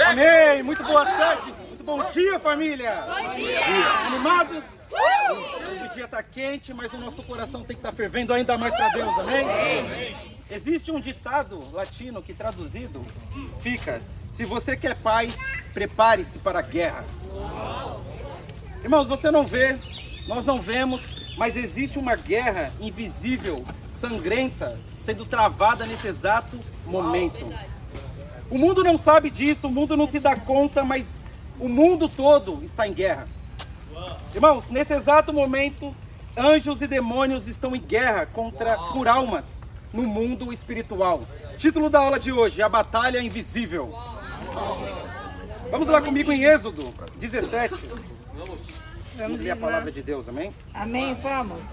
Amém! Muito boa tarde, muito bom dia, família! Bom dia! Animados? Hoje o dia está quente, mas o nosso coração tem que estar fervendo ainda mais para Deus, amém? Existe um ditado latino que traduzido fica: se você quer paz, prepare-se para a guerra. Irmãos, você não vê, nós não vemos, mas existe uma guerra invisível, sangrenta, sendo travada nesse exato momento. O mundo não sabe disso, o mundo não se dá conta, mas o mundo todo está em guerra. Irmãos, nesse exato momento, anjos e demônios estão em guerra por almas no mundo espiritual. Título da aula de hoje: A Batalha Invisível. Vamos lá comigo em Êxodo 17. Vamos ler a palavra de Deus, amém? Amém, vamos.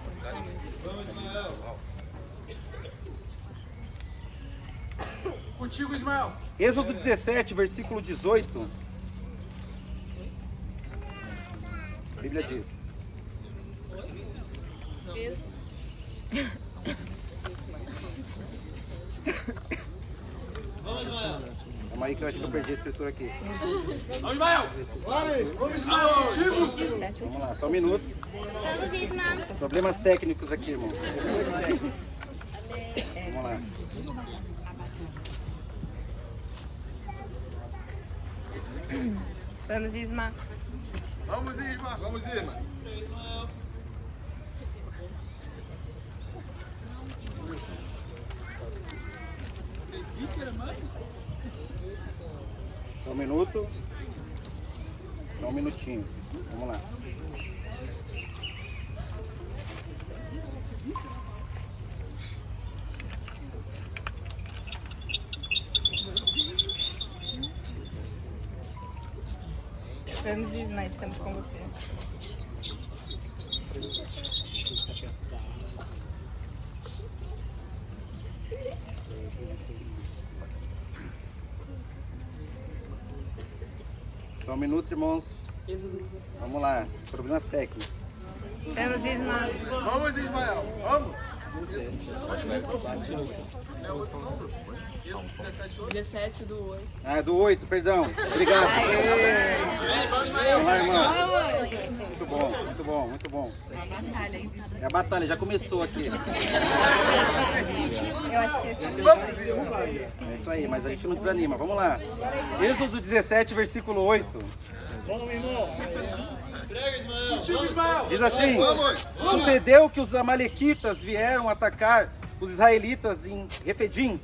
Contigo, Ismael. Êxodo 17, versículo 18. A Bíblia diz: Calma aí que eu acho que eu perdi a escritura aqui. Vamos, Ismael. Vamos, Ismael. Contigo. Vamos lá, só um minuto. Problemas técnicos aqui, irmão. Vamos lá. Vamos, Isma. Vamos, Isma. Vamos, Isma. Só um minuto. Só um minutinho. Vamos lá. Vamos, Isma, estamos com você. Só um minuto, irmãos. Vamos lá. Problemas técnicos. Vamos, Isma. Vamos, Ismael. Vamos. 17 do 8. Ah, do 8, perdão. Obrigado. Vamos lá, irmão. Muito bom, muito bom, muito bom. É a batalha, já começou aqui. Eu acho que esse É isso aí, mas a gente não desanima. Vamos lá. Êxodo 17, versículo 8. Contigo, Ismael. Diz assim: Vamos. sucedeu que os amalequitas vieram atacar os israelitas em Refidim.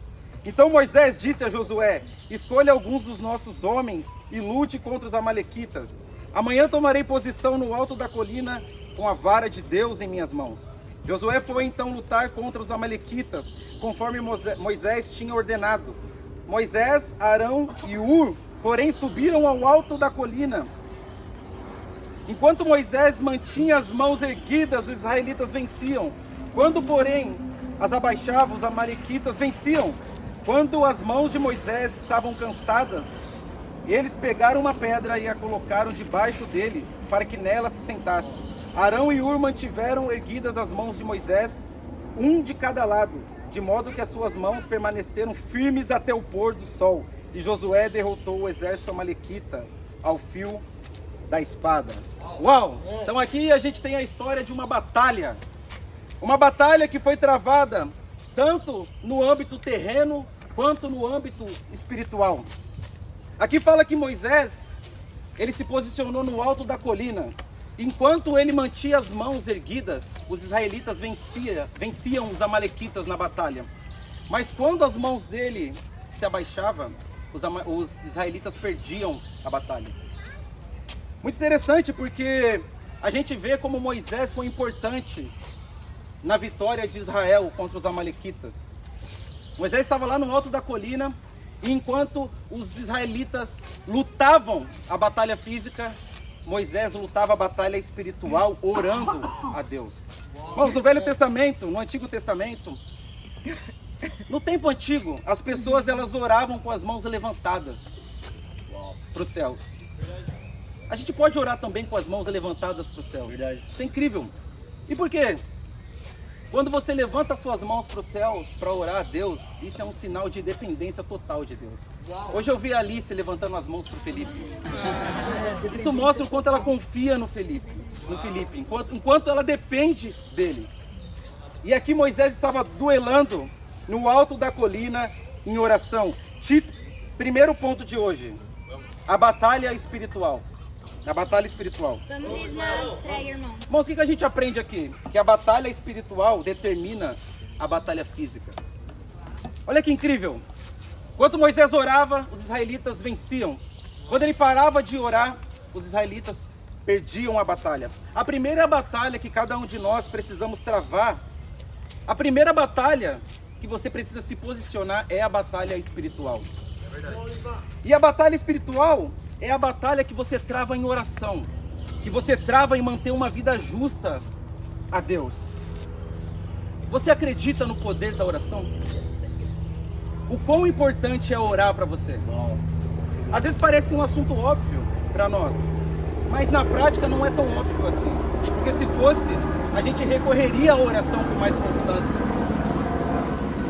Então Moisés disse a Josué: escolha alguns dos nossos homens e lute contra os amalequitas. Amanhã tomarei posição no alto da colina com a vara de Deus em minhas mãos. Josué foi então lutar contra os amalequitas, conforme Moisés tinha ordenado. Moisés, Arão e Hur, porém, subiram ao alto da colina. Enquanto Moisés mantinha as mãos erguidas, os israelitas venciam. Quando, porém, as abaixava, os amalequitas venciam. Quando as mãos de Moisés estavam cansadas, eles pegaram uma pedra e a colocaram debaixo dele, para que nela se sentasse. Arão e Hur mantiveram erguidas as mãos de Moisés, um de cada lado, de modo que as suas mãos permaneceram firmes até o pôr do sol. E Josué derrotou o exército amalequita ao fio da espada. Uau! Então aqui a gente tem a história de uma batalha. Uma batalha que foi travada tanto no âmbito terreno quanto no âmbito espiritual. Aqui fala que Moisés, ele se posicionou no alto da colina. Enquanto ele mantinha as mãos erguidas, os israelitas venciam os amalequitas na batalha. Mas quando as mãos dele se abaixavam, os israelitas perdiam a batalha. Muito interessante, porque a gente vê como Moisés foi importante na vitória de Israel contra os amalequitas. Moisés estava lá no alto da colina, e enquanto os israelitas lutavam a batalha física, Moisés lutava a batalha espiritual, orando a Deus. Irmãos, no Velho Testamento, no Antigo Testamento, no tempo antigo, as pessoas elas oravam com as mãos levantadas para os céus. A gente pode orar também com as mãos levantadas para os céus. Isso é incrível. E por quê? Quando você levanta suas mãos para os céus para orar a Deus, isso é um sinal de dependência total de Deus. Hoje eu vi a Alice levantando as mãos para o Felipe. Isso mostra o quanto ela confia no Felipe, enquanto ela depende dele. E aqui Moisés estava duelando no alto da colina em oração. Primeiro ponto de hoje, a batalha espiritual. A batalha espiritual. Vamos, irmão. Prega, irmão. Irmãos, o que a gente aprende aqui? Que a batalha espiritual determina a batalha física. Olha que incrível. Quando Moisés orava, os israelitas venciam. Quando ele parava de orar, os israelitas perdiam a batalha. A primeira batalha que cada um de nós precisamos travar, a primeira batalha que você precisa se posicionar é a batalha espiritual. É verdade. E a batalha espiritual é a batalha que você trava em oração, que você trava em manter uma vida justa a Deus. Você acredita no poder da oração? O quão importante é orar para você? Às vezes parece um assunto óbvio para nós, mas na prática não é tão óbvio assim. Porque se fosse, a gente recorreria à oração com mais constância.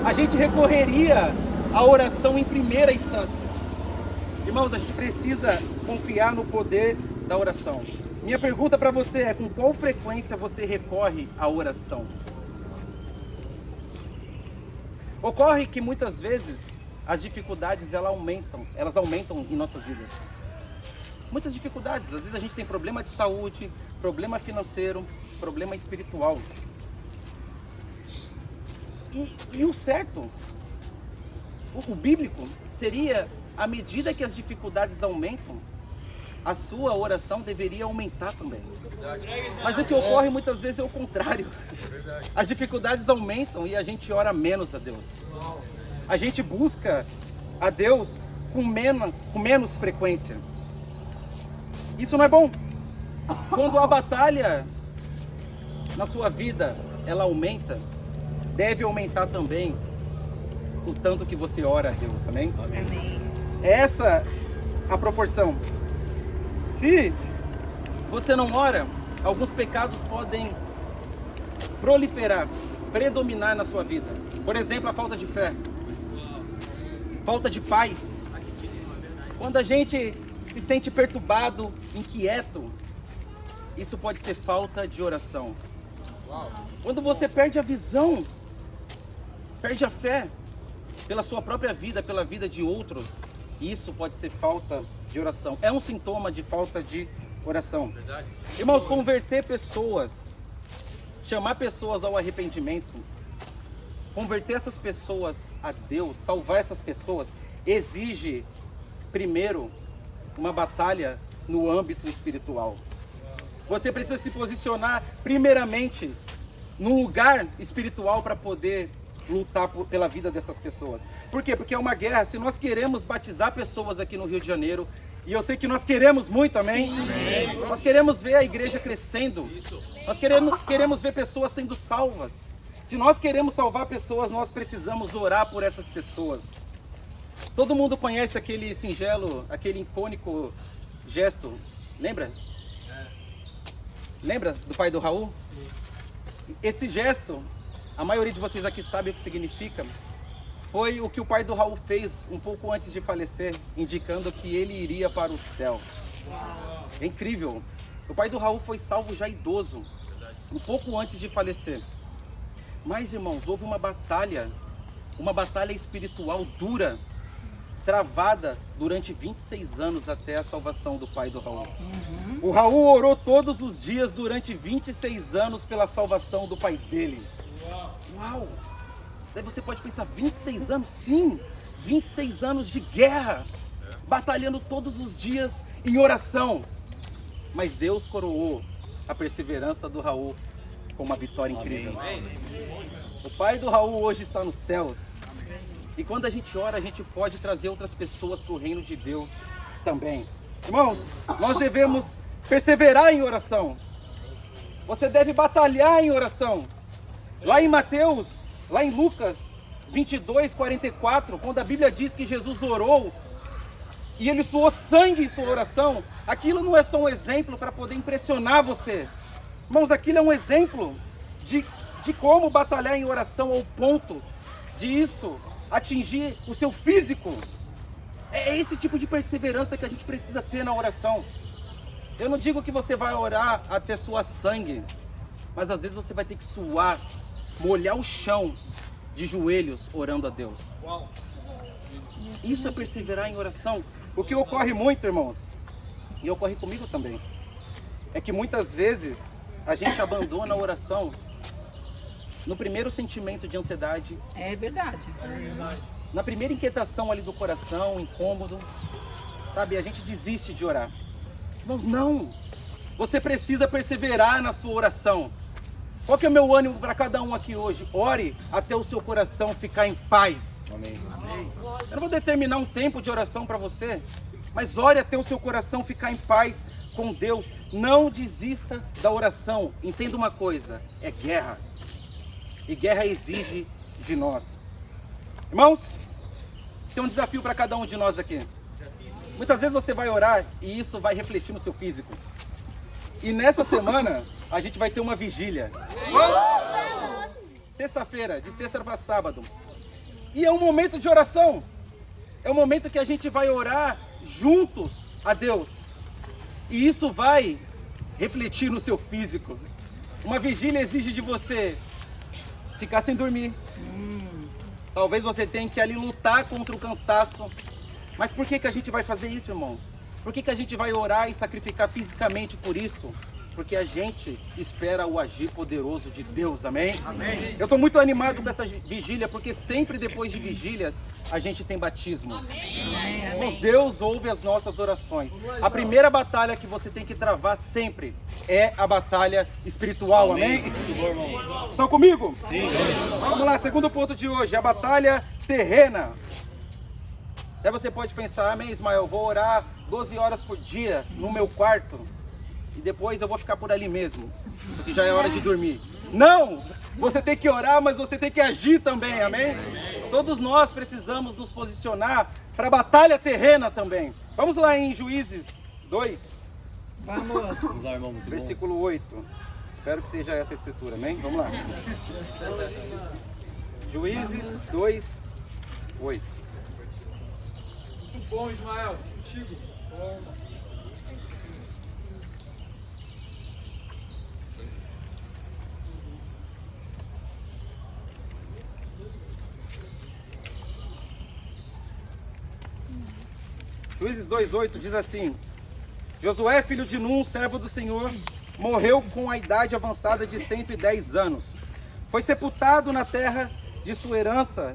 A gente recorreria à oração em primeira instância. Irmãos, a gente precisa confiar no poder da oração. Minha pergunta para você é: com qual frequência você recorre à oração? Ocorre que muitas vezes as dificuldades elas aumentam em nossas vidas. Muitas dificuldades, às vezes a gente tem problema de saúde, problema financeiro, problema espiritual. E o certo, o bíblico, seria, à medida que as dificuldades aumentam, a sua oração deveria aumentar também. Mas o que ocorre muitas vezes é o contrário. As dificuldades aumentam e a gente ora menos a Deus. A gente busca a Deus com menos frequência. Isso não é bom. Quando a batalha na sua vida ela aumenta, deve aumentar também o tanto que você ora a Deus, amém? Amém. Essa a proporção. Se você não ora, alguns pecados podem proliferar, predominar na sua vida. Por exemplo, a falta de fé, falta de paz. Quando a gente se sente perturbado, inquieto, isso pode ser falta de oração. Quando você perde a visão, perde a fé pela sua própria vida, pela vida de outros, isso pode ser falta de oração. É um sintoma de falta de oração. Verdade. Irmãos, converter pessoas, chamar pessoas ao arrependimento, converter essas pessoas a Deus, salvar essas pessoas, exige, primeiro, uma batalha no âmbito espiritual. Você precisa se posicionar, primeiramente, num lugar espiritual para poder lutar pela vida dessas pessoas. Por quê? Porque é uma guerra. Se nós queremos batizar pessoas aqui no Rio de Janeiro, e eu sei que nós queremos muito, amém? Amém. Nós queremos ver a igreja crescendo. Nós queremos ver pessoas sendo salvas. Se nós queremos salvar pessoas, nós precisamos orar por essas pessoas. Todo mundo conhece aquele singelo, aquele icônico gesto, lembra? Lembra do pai do Raul? Esse gesto, a maioria de vocês aqui sabe o que significa. Foi o que o pai do Raul fez um pouco antes de falecer, indicando que ele iria para o céu. É incrível. O pai do Raul foi salvo já idoso, um pouco antes de falecer. Mas, irmãos, houve uma batalha espiritual dura, travada durante 26 anos até a salvação do pai do Raul. O Raul orou todos os dias durante 26 anos pela salvação do pai dele. Uau! Daí você pode pensar, 26 anos? Sim! 26 anos de guerra, batalhando todos os dias em oração. Mas Deus coroou a perseverança do Raul com uma vitória incrível. O pai do Raul hoje está nos céus. E quando a gente ora, a gente pode trazer outras pessoas para o reino de Deus também. Irmãos, nós devemos perseverar em oração. Você deve batalhar em oração. Lá em Mateus, lá em Lucas 22, 44, quando a Bíblia diz que Jesus orou e ele suou sangue em sua oração, aquilo não é só um exemplo para poder impressionar você. Irmãos, aquilo é um exemplo de de como batalhar em oração ao ponto de isso atingir o seu físico. É esse tipo de perseverança que a gente precisa ter na oração. Eu não digo que você vai orar até suar sangue, mas às vezes você vai ter que suar, molhar o chão de joelhos orando a Deus. Isso é perseverar em oração. O que ocorre muito, irmãos, e ocorre comigo também, é que muitas vezes a gente abandona a oração no primeiro sentimento de ansiedade, É verdade. na primeira inquietação ali do coração, incômodo, sabe? A gente desiste de orar. Irmãos, não! Você precisa perseverar na sua oração. Qual que é o meu ânimo para cada um aqui hoje? Ore até o seu coração ficar em paz. Amém. Eu não vou determinar um tempo de oração para você, mas ore até o seu coração ficar em paz com Deus. Não desista da oração. Entenda uma coisa, é guerra. E guerra exige de nós. Irmãos, tem um desafio para cada um de nós aqui. Muitas vezes você vai orar e isso vai refletir no seu físico. E nessa semana, a gente vai ter uma vigília. Sexta-feira, de sexta para sábado. E é um momento de oração. É um momento que a gente vai orar juntos a Deus. E isso vai refletir no seu físico. Uma vigília exige de você ficar sem dormir. Talvez você tenha que ali lutar contra o cansaço. Mas por que a gente vai fazer isso, irmãos? Por que a gente vai orar e sacrificar fisicamente por isso? Porque a gente espera o agir poderoso de Deus, amém? Amém. Eu estou muito animado com essa vigília, porque sempre depois de vigílias, a gente tem batismos. Amém. Irmãos, Deus ouve as nossas orações. A primeira batalha que você tem que travar sempre é a batalha espiritual, amém? Estão comigo? Sim. Vamos lá, segundo ponto de hoje, a batalha terrena. Até você pode pensar, amém, Ismael, vou orar 12 horas por dia no meu quarto e depois eu vou ficar por ali mesmo, porque já é hora de dormir. Não! Você tem que orar, mas você tem que agir também, amém? Todos nós precisamos nos posicionar para a batalha terrena também. Vamos lá em Juízes 2. Vamos. Vamos lá, irmão, muito Versículo 8. Espero que seja essa a escritura, amém? Vamos lá. Juízes 2, 8. Muito bom, Ismael. Contigo. Bom. Juízes 2:8 diz assim: Josué, filho de Num, servo do Senhor, morreu com a idade avançada de 110 anos. Foi sepultado na terra de sua herança,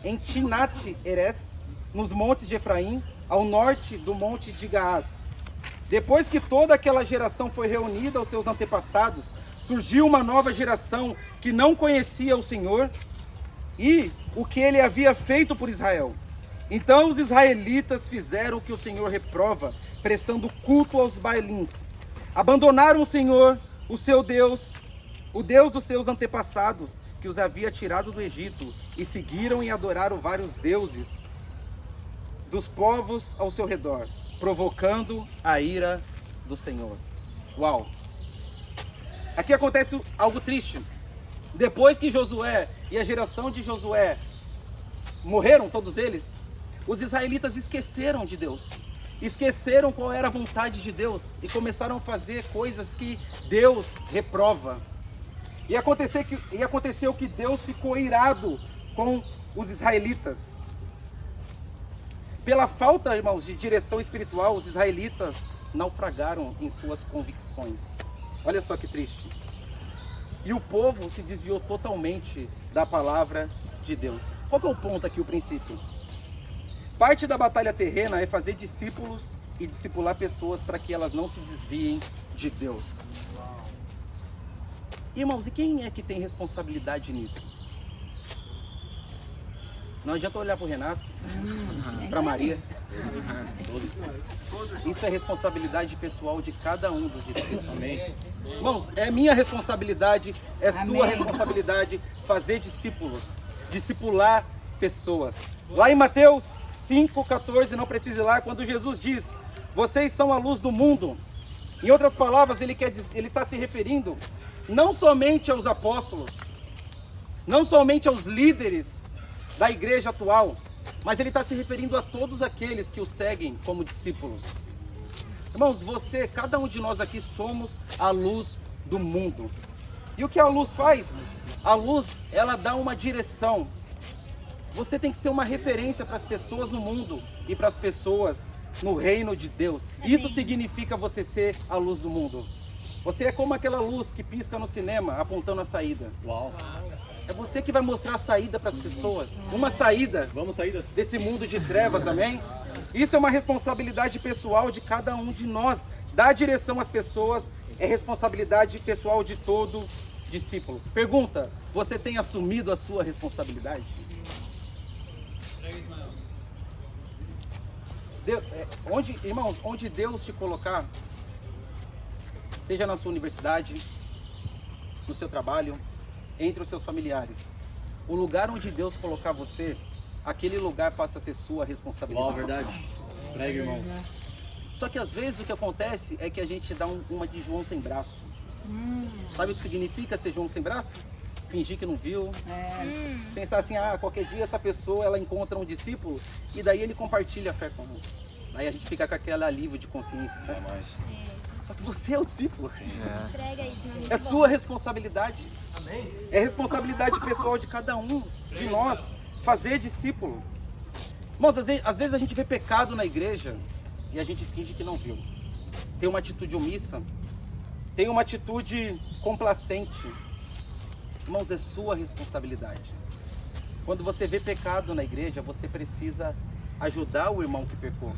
em Tinate-Heres, nos montes de Efraim, ao norte do monte de Gaás. Depois que toda aquela geração foi reunida aos seus antepassados, surgiu uma nova geração que não conhecia o Senhor e o que ele havia feito por Israel. Então os israelitas fizeram o que o Senhor reprova, prestando culto aos bailins. Abandonaram o Senhor, o seu Deus, o Deus dos seus antepassados, que os havia tirado do Egito, e seguiram e adoraram vários deuses dos povos ao seu redor, provocando a ira do Senhor. Uau! Aqui acontece algo triste. Depois que Josué e a geração de Josué morreram, todos eles, os israelitas esqueceram de Deus. Esqueceram qual era a vontade de Deus e começaram a fazer coisas que Deus reprova. E aconteceu que Deus ficou irado com os israelitas. Pela falta, irmãos, de direção espiritual, os israelitas naufragaram em suas convicções. Olha só que triste. E o povo se desviou totalmente da palavra de Deus. Qual que é o ponto aqui, o princípio? Parte da batalha terrena é fazer discípulos e discipular pessoas para que elas não se desviem de Deus. Irmãos, e quem é que tem responsabilidade nisso? Não adianta olhar para o Renato, para a Maria. Isso é responsabilidade pessoal de cada um dos discípulos. Amém. Irmãos, é minha responsabilidade, é sua responsabilidade fazer discípulos, discipular pessoas. Lá em Mateus 5,14, não precisa ir lá, quando Jesus diz: vocês são a luz do mundo. Em outras palavras, ele está se referindo não somente aos apóstolos, não somente aos líderes da igreja atual, mas ele está se referindo a todos aqueles que o seguem como discípulos. Irmãos, você, cada um de nós aqui somos a luz do mundo. E o que a luz faz? A luz, ela dá uma direção. Você tem que ser uma referência para as pessoas no mundo e para as pessoas no reino de Deus. Isso significa você ser a luz do mundo. Você é como aquela luz que pisca no cinema, apontando a saída. Uau. É você que vai mostrar a saída para as pessoas. Uma saída Vamos sair desse mundo de trevas, amém? Isso é uma responsabilidade pessoal de cada um de nós. Dar direção às pessoas é responsabilidade pessoal de todo discípulo. Pergunta, você tem assumido a sua responsabilidade? Irmãos, onde Deus te colocar, seja na sua universidade, no seu trabalho, entre os seus familiares, o lugar onde Deus colocar você, aquele lugar passa a ser sua responsabilidade. Uau, verdade. Prega, irmão. Só que às vezes o que acontece é que a gente dá uma de João sem braço. Sabe o que significa ser João sem braço? Fingir que não viu. Pensar assim, qualquer dia essa pessoa ela encontra um discípulo e daí ele compartilha a fé com ela. Daí a gente fica com aquele alívio de consciência. Só que você é o discípulo. Prega isso, meu amigo. É sua responsabilidade. É responsabilidade pessoal de cada um de nós fazer discípulo. Irmãos, às vezes a gente vê pecado na igreja e a gente finge que não viu. Tem uma atitude omissa, tem uma atitude complacente. Irmãos, é sua responsabilidade. Quando você vê pecado na igreja, você precisa ajudar o irmão que pecou.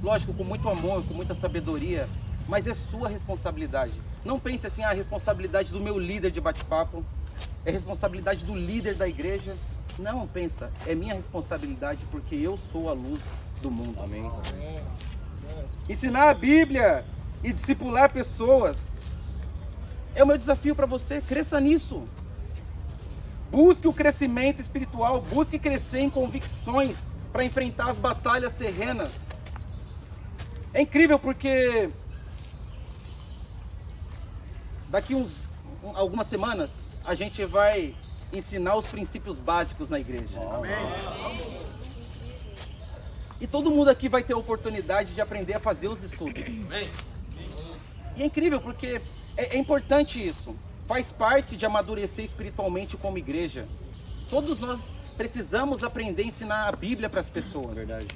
Lógico, com muito amor, com muita sabedoria, mas é sua responsabilidade. Não pense assim, a responsabilidade do meu líder de bate-papo, é responsabilidade do líder da igreja. Não, pensa, é minha responsabilidade porque eu sou a luz do mundo. Amém. Ensinar a Bíblia e discipular pessoas é o meu desafio para você, cresça nisso. Busque o crescimento espiritual, busque crescer em convicções para enfrentar as batalhas terrenas. É incrível porque daqui algumas semanas a gente vai ensinar os princípios básicos na igreja. Amém. E todo mundo aqui vai ter a oportunidade de aprender a fazer os estudos. Amém. E é incrível porque é importante isso. Faz parte de amadurecer espiritualmente como igreja. Todos nós precisamos aprender a ensinar a Bíblia para as pessoas. Verdade.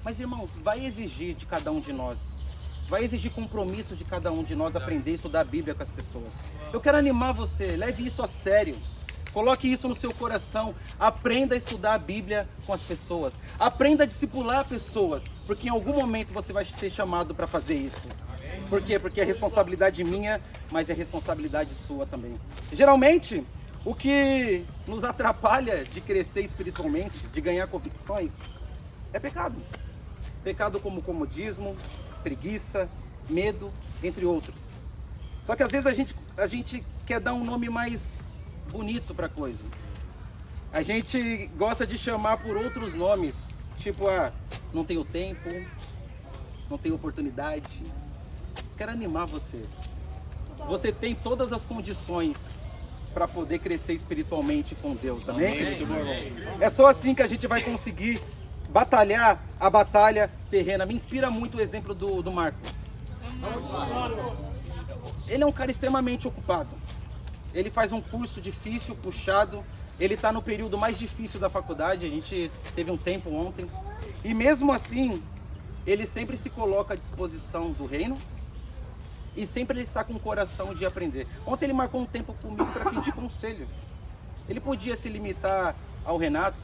Mas irmãos, vai exigir de cada um de nós. Vai exigir compromisso de cada um de nós aprender a estudar a Bíblia com as pessoas. Eu quero animar você, leve isso a sério. Coloque isso no seu coração. Aprenda a estudar a Bíblia com as pessoas. Aprenda a discipular pessoas. Porque em algum momento você vai ser chamado para fazer isso. Por quê? Porque é responsabilidade minha, mas é responsabilidade sua também. Geralmente, o que nos atrapalha de crescer espiritualmente, de ganhar convicções, é pecado. Pecado como comodismo, preguiça, medo, entre outros. Só que às vezes a gente quer dar um nome mais bonito para a coisa. A gente gosta de chamar por outros nomes, tipo, não tenho tempo, não tenho oportunidade. Quero animar você. Você tem todas as condições para poder crescer espiritualmente com Deus, amém? É só assim que a gente vai conseguir batalhar a batalha terrena. Me inspira muito o exemplo do Marco. Ele é um cara extremamente ocupado. Ele faz um curso difícil, puxado. Ele está no período mais difícil da faculdade. A gente teve um tempo ontem. E mesmo assim, ele sempre se coloca à disposição do reino. E sempre ele está com o coração de aprender. Ontem ele marcou um tempo comigo para pedir conselho. Ele podia se limitar ao Renato,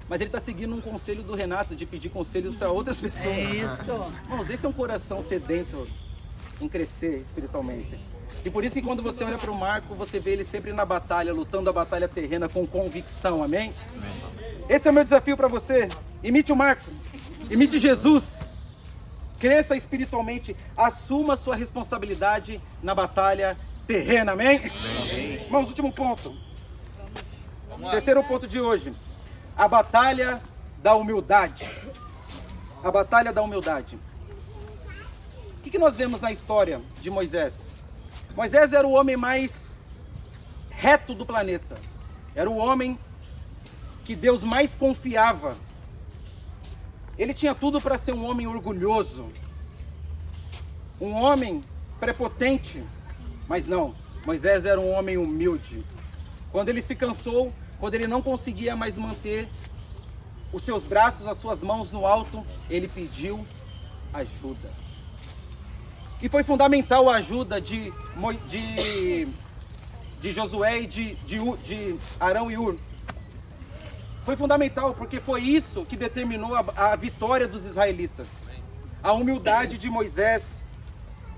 mas ele está seguindo um conselho do Renato de pedir conselho para outras pessoas. É isso. Irmãos, esse é um coração sedento em crescer espiritualmente. E por isso que quando você olha para o Marco, você vê ele sempre na batalha, lutando a batalha terrena com convicção, amém? Esse é o meu desafio para você. Imite o Marco, imite Jesus. Cresça espiritualmente, assuma a sua responsabilidade na batalha terrena, amém? Irmãos, último ponto. Terceiro ponto de hoje. A batalha da humildade. A batalha da humildade. O que nós vemos na história de Moisés? Moisés era o homem mais reto do planeta. Era o homem que Deus mais confiava. Ele tinha tudo para ser um homem orgulhoso, um homem prepotente, mas não. Moisés era um homem humilde. Quando ele se cansou, quando ele não conseguia mais manter os seus braços, as suas mãos no alto, ele pediu ajuda. E foi fundamental a ajuda de Josué e de Arão e Hur. Foi fundamental porque foi isso que determinou a vitória dos israelitas. A humildade de Moisés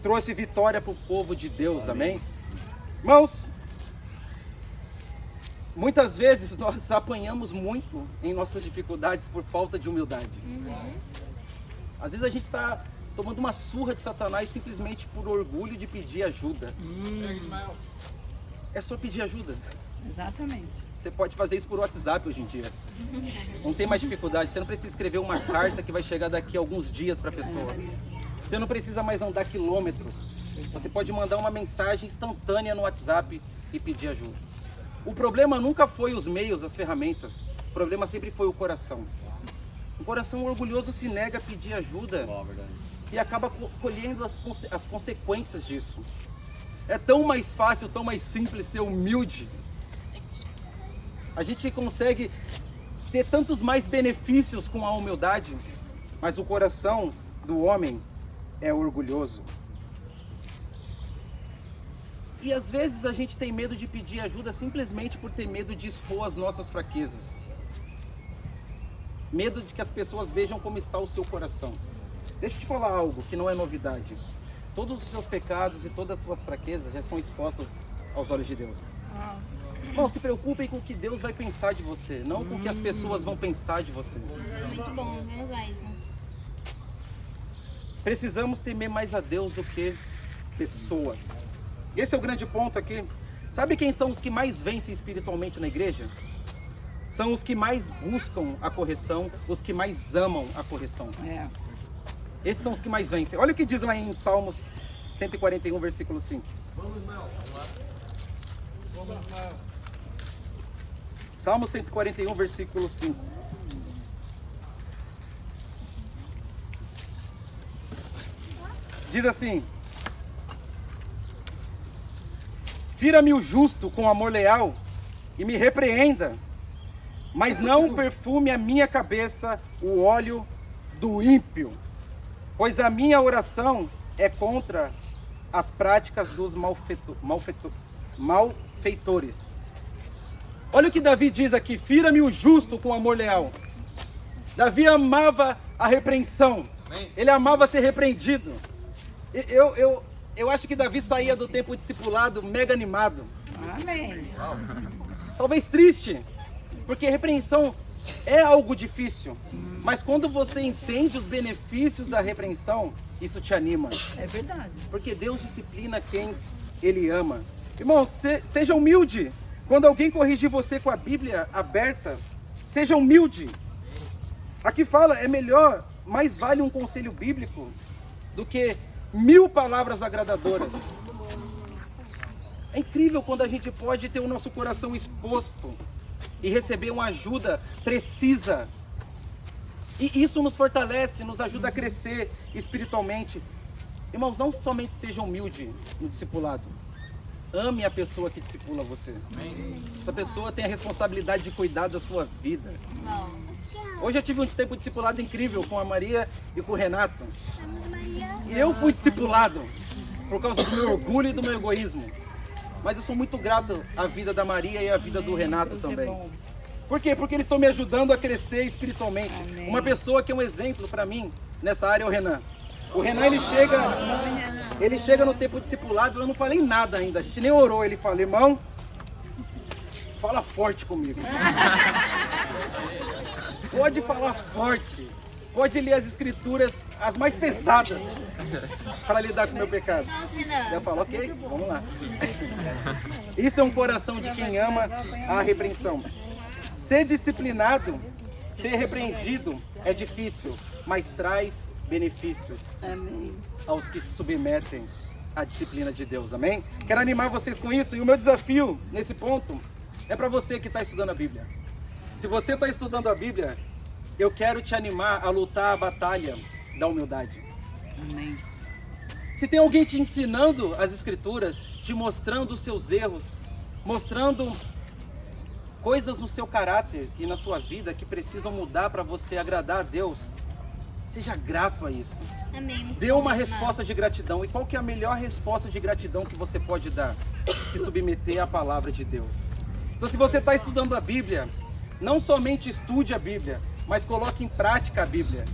trouxe vitória para o povo de Deus, amém? Irmãos, muitas vezes nós apanhamos muito em nossas dificuldades por falta de humildade. Às vezes a gente está tomando uma surra de Satanás simplesmente por orgulho de pedir ajuda. É só pedir ajuda. Exatamente. Você pode fazer isso por WhatsApp hoje em dia. Não tem mais dificuldade. Você não precisa escrever uma carta que vai chegar daqui a alguns dias para a pessoa. Você não precisa mais andar quilômetros. Você pode mandar uma mensagem instantânea no WhatsApp e pedir ajuda. O problema nunca foi os meios, as ferramentas. O problema sempre foi o coração. O coração orgulhoso se nega a pedir ajuda e acaba colhendo as consequências disso. É tão mais fácil, tão mais simples ser humilde. A gente consegue ter tantos mais benefícios com a humildade, mas o coração do homem é orgulhoso. E às vezes a gente tem medo de pedir ajuda simplesmente por ter medo de expor as nossas fraquezas. Medo de que as pessoas vejam como está o seu coração. Deixa eu te falar algo que não é novidade. Todos os seus pecados e todas as suas fraquezas já são expostas aos olhos de Deus. Não se preocupem com o que Deus vai pensar de você, não com o que as pessoas vão pensar de você. Muito bom, vamos lá, Isma. Precisamos temer mais a Deus do que pessoas. Esse é o grande ponto aqui. Sabe quem são os que mais vencem espiritualmente na igreja? São os que mais buscam a correção, os que mais amam a correção. Esses são os que mais vencem. Olha o que diz lá em Salmos 141, versículo 5. Vamos, Ismael. Vamos, Ismael. Salmo 141, versículo 5. Diz assim: fira-me o justo com amor leal e me repreenda, mas não perfume a minha cabeça o óleo do ímpio, pois a minha oração é contra as práticas dos malfeitores. Olha o que Davi diz aqui: fira-me o justo com amor leal. Davi amava a repreensão. Ele amava ser repreendido. Eu acho que Davi saía do tempo discipulado mega animado. Amém. Talvez triste, porque repreensão é algo difícil. Mas quando você entende os benefícios da repreensão, isso te anima. É verdade. Porque Deus disciplina quem Ele ama. Irmão, seja humilde. Quando alguém corrigir você com a Bíblia aberta, seja humilde. Aqui fala, é melhor, mais vale um conselho bíblico do que 1000 palavras agradadoras. É incrível quando a gente pode ter o nosso coração exposto e receber uma ajuda precisa. E isso nos fortalece, nos ajuda a crescer espiritualmente. Irmãos, não somente seja humilde no discipulado. Ame a pessoa que discipula você. Essa pessoa tem a responsabilidade de cuidar da sua vida. Hoje eu tive um tempo de discipulado incrível com a Maria e com o Renato. E eu fui discipulado por causa do meu orgulho e do meu egoísmo. Mas eu sou muito grato à vida da Maria e à vida do Renato também. Por quê? Porque eles estão me ajudando a crescer espiritualmente. Uma pessoa que é um exemplo para mim nessa área é o Renan. O Renan, ele chega no tempo discipulado, eu não falei nada ainda, a gente nem orou. Ele fala: irmão, fala forte comigo. Pode falar forte. Pode ler as escrituras, as mais pesadas, para lidar com o meu pecado. Eu falo: ok, vamos lá. Isso é um coração de quem ama a repreensão. Ser disciplinado, ser repreendido é difícil, mas traz benefícios aos que se submetem. a disciplina de Deus, amém? Quero animar vocês com isso, e o meu desafio nesse ponto é para você que está estudando a Bíblia. Se você está estudando a Bíblia, eu quero te animar a lutar a batalha da humildade. Amém. Se tem alguém te ensinando as Escrituras, te mostrando os seus erros, mostrando coisas no seu caráter e na sua vida que precisam mudar para você agradar a Deus, seja grato a isso. Amém. Muito Dê bom, uma irmão. resposta de gratidão. E qual que é a melhor resposta de gratidão que você pode dar? Se submeter à palavra de Deus. Então, se você está estudando a Bíblia, não somente estude a Bíblia, mas coloque em prática a Bíblia.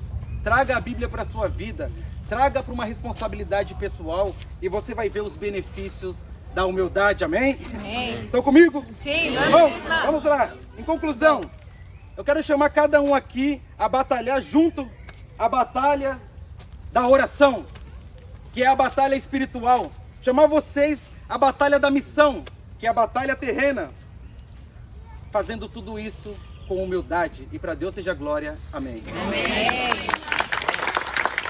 Traga a Bíblia para a sua vida. Traga para uma responsabilidade pessoal e você vai ver os benefícios da humildade. Amém? Amém. Estão comigo? Sim, Vamos lá. Em conclusão, eu quero chamar cada um aqui a batalhar junto a batalha da oração, que é a batalha espiritual. Chamar vocês a batalha da missão, que é a batalha terrena. Fazendo tudo isso com humildade. E para Deus seja glória. Amém. Amém.